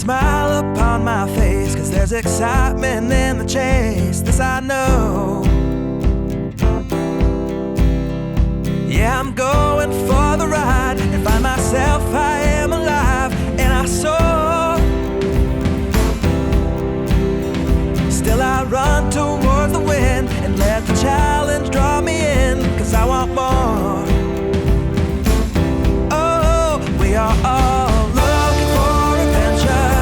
smile upon my face, 'cause there's excitement in the chase, this I know. Yeah, I'm going for the ride and find myself I am alive, and I soar. Still I run towards the wind and let the challenge draw me in, 'cause I want more. Oh, we are all looking for adventure.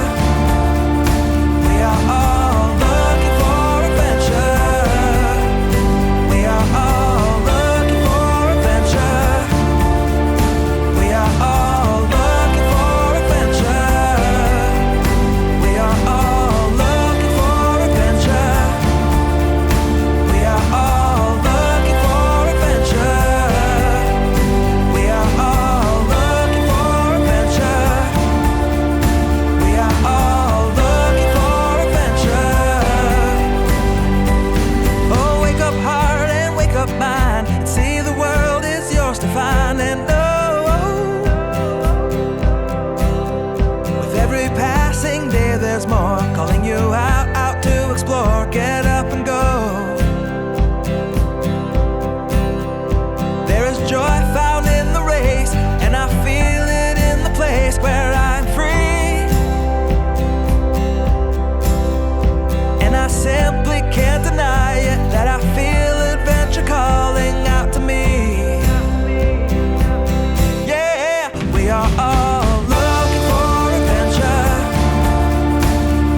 We are all looking for adventure. We are all looking for adventure. We are all looking for adventure. We are all looking for adventure. We are all looking for adventure. We are all looking for adventure. We are all looking for adventure. Oh, wake up heart and wake up mind, and see the world is yours to find. And oh, with every passing day there's more, calling you out to explore. Get up and go. There is joy found in the race, and I feel it in the place where I'm free. And I simply can't deny it, that I feel adventure calling out to me. Yeah, we are all looking for adventure.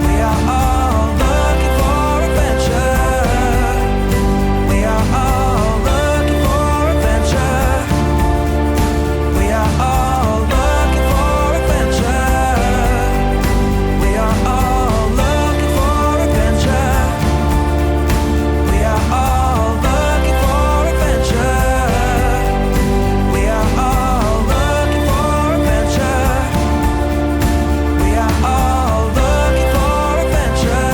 We are all looking for adventure. We are all looking for adventure. We are all looking for adventure. We are all looking for adventure. We are all looking for adventure. We are all looking for adventure. We are all looking for adventure.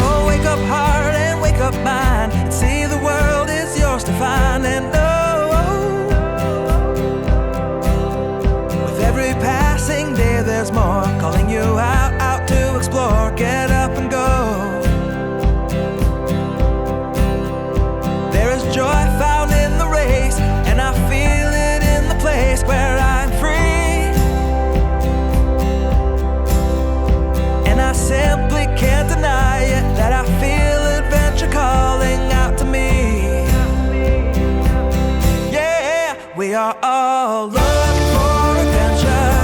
Oh, wake up heart and wake up mind, and see the world is yours to find. And oh, with every passing day there's more, calling you out to explore. Get up and go. There is joy found in the race, and I feel it in the place where I'm free. And I simply can't deny it, that I feel adventure calling out to me. Yeah, we are all looking for adventure.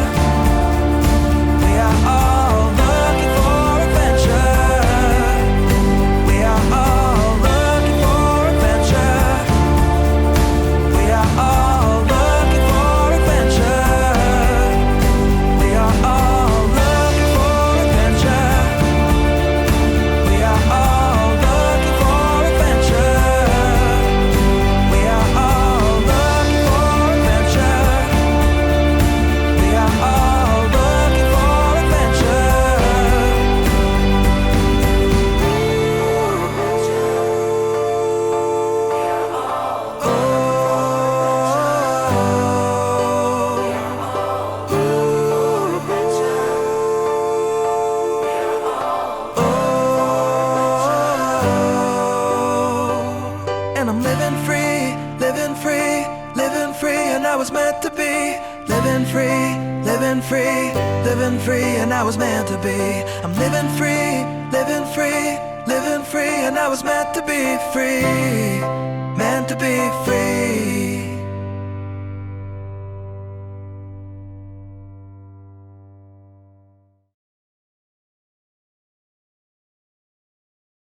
We are all looking for adventure. We are all looking for adventure. We are all looking for adventure. We are all looking for adventure. We are all looking for adventure. We are all looking for adventure. We are all looking for and I'm living free, living free, living free, and I was meant to be. Living free, living free, living free, and I was meant to be. I'm living free, living free, living free, and I was meant to be free, meant to be free.